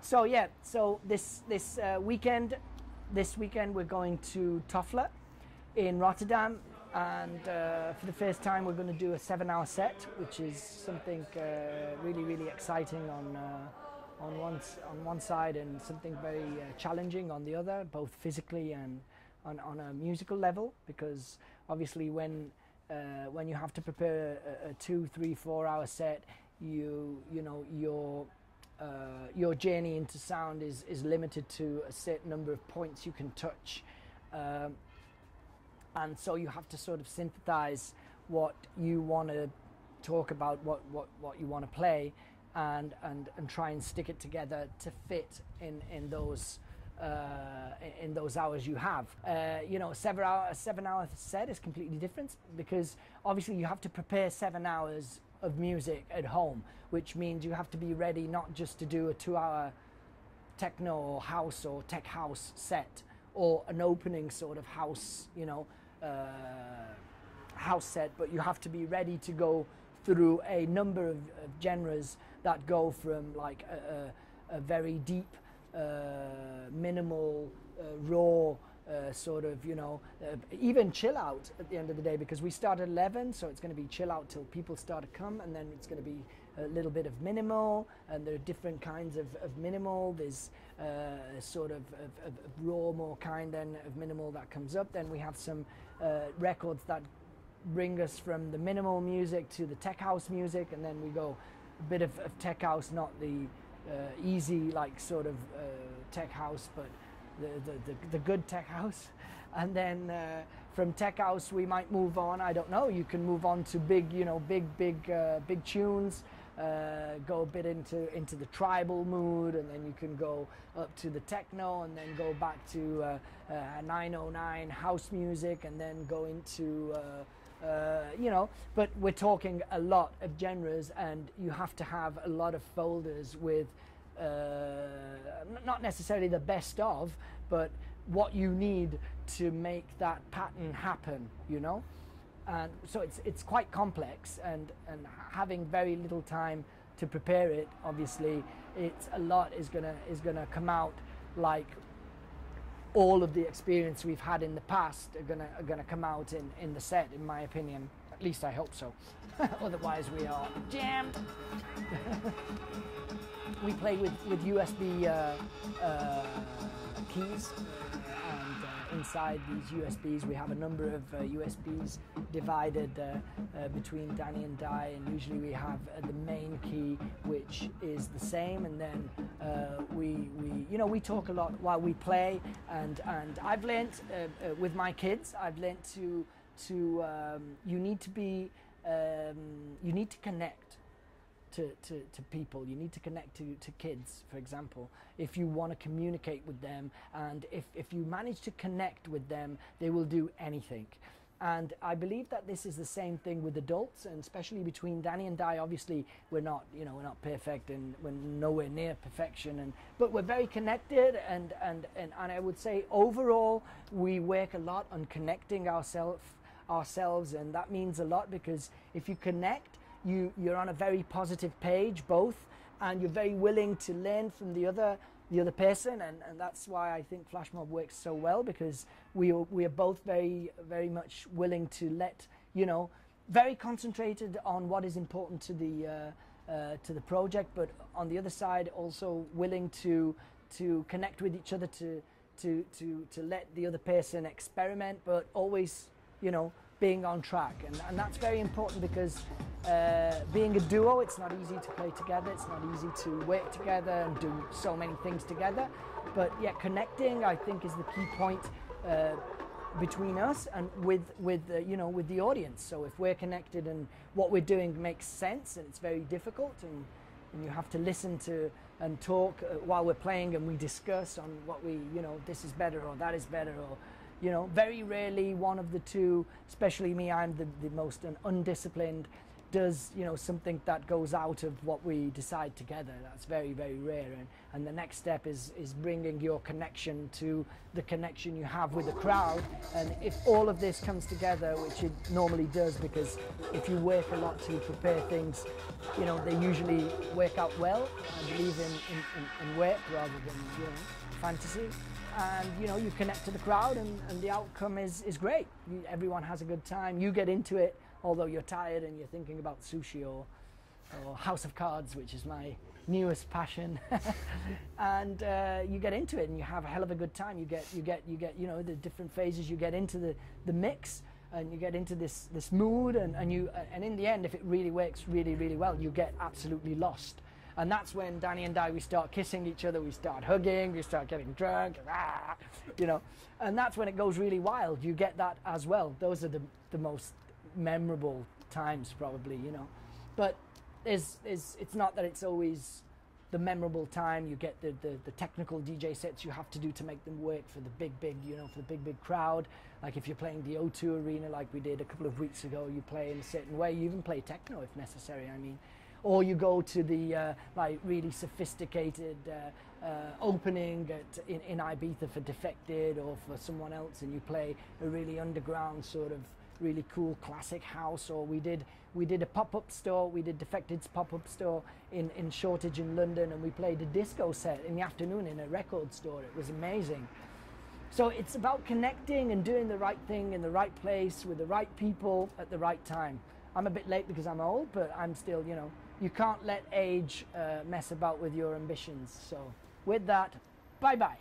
So yeah, so this weekend we're going to Toffler in Rotterdam, and for the first time we're going to do a 7-hour set, which is something really exciting on one side, and something very challenging on the other, both physically and on a musical level, because obviously when you have to prepare a 2, 3, 4 hour set, you know your journey into sound is limited to a certain number of points you can touch, and so you have to sort of synthesize what you want to talk about, what you want to play, and try and stick it together to fit in those hours you have. You know, a 7-hour set is completely different, because obviously you have to prepare 7 hours of music at home, which means you have to be ready not just to do a 2-hour techno or house or tech house set, or an opening sort of house, you know, house set, but you have to be ready to go through a number of genres that go from like a very deep, minimal, raw, sort of, you know, even chill out at the end of the day, because we start at 11, so it's going to be chill out till people start to come, and then it's going to be a little bit of minimal, and there are different kinds of minimal. There's sort of raw, more kind then of minimal that comes up. Then we have some records that bring us from the minimal music to the tech house music, and then we go a bit of tech house, not the easy like sort of tech house, but the good tech house, and then from tech house we might move on. I don't know. You can move on to big, you know, big tunes. Go a bit into the tribal mood, and then you can go up to the techno, and then go back to 909 house music, and then go into you know. But we're talking a lot of genres, and you have to have a lot of folders with not necessarily the best of, but what you need to make that pattern happen, you know. And so it's quite complex, and having very little time to prepare it, obviously it's a lot is gonna come out, like all of the experience we've had in the past are gonna come out in the set, in my opinion. At least I hope so. Otherwise we are jammed. We play with USB keys, and inside these USBs we have a number of USBs divided between Danny and Di, and usually we have the main key, which is the same, and then we talk a lot while we play, and I've learnt with my kids, I've learnt to you need to connect to people. You need to connect to kids, for example, if you want to communicate with them, and if you manage to connect with them, they will do anything. And I believe that this is the same thing with adults, and especially between Danny and Di. Obviously we're not perfect, and we're nowhere near perfection, but we're very connected, and I would say overall we work a lot on connecting ourselves, and that means a lot, because if you connect, you're on a very positive page both, and you're very willing to learn from the other person, and that's why I think Flashmob works so well, because we are both very much willing to let, you know, very concentrated on what is important to the project, but on the other side also willing to connect with each other, to let the other person experiment, but always, you know, being on track, and that's very important, because being a duo, it's not easy to play together, it's not easy to work together and do so many things together, but yeah, connecting I think is the key point between us and with the audience. So if we're connected and what we're doing makes sense, and it's very difficult, and you have to listen to and talk while we're playing, and we discuss on what this is better or that is better, or very rarely one of the two, especially me, I'm the most undisciplined does, you know, something that goes out of what we decide together. That's very, very rare. And the next step is bringing your connection to the connection you have with the crowd. And if all of this comes together, which it normally does, because if you work a lot to prepare things, you know, they usually work out well. I believe in work rather than, you know, fantasy. And, you know, you connect to the crowd, and the outcome is great. Everyone has a good time. You get into it, although you're tired and you're thinking about sushi or House of Cards, which is my newest passion. And you get into it and you have a hell of a good time. You get you know, the different phases. You get into the mix, and you get into this mood, and in the end, if it really works really, really well, you get absolutely lost. And that's when Danny and I, we start kissing each other, we start hugging, we start getting drunk, you know, and that's when it goes really wild. You get that as well. Those are the most memorable times, probably, you know. But it's not that it's always the memorable time. You get the technical DJ sets you have to do to make them work for the big, you know, for the big crowd. Like if you're playing the O2 Arena like we did a couple of weeks ago, you play in a certain way. You even play techno if necessary, I mean. Or you go to the like really sophisticated opening in Ibiza for Defected or for someone else, and you play a really underground sort of really cool classic house. Or we did a pop-up store. We did Defected's pop-up store in Shoreditch in London, and we played a disco set in the afternoon in a record store. It was amazing. So it's about connecting and doing the right thing in the right place with the right people at the right time. I'm a bit late because I'm old, but I'm still, you know, you can't let age mess about with your ambitions. So with that, bye-bye.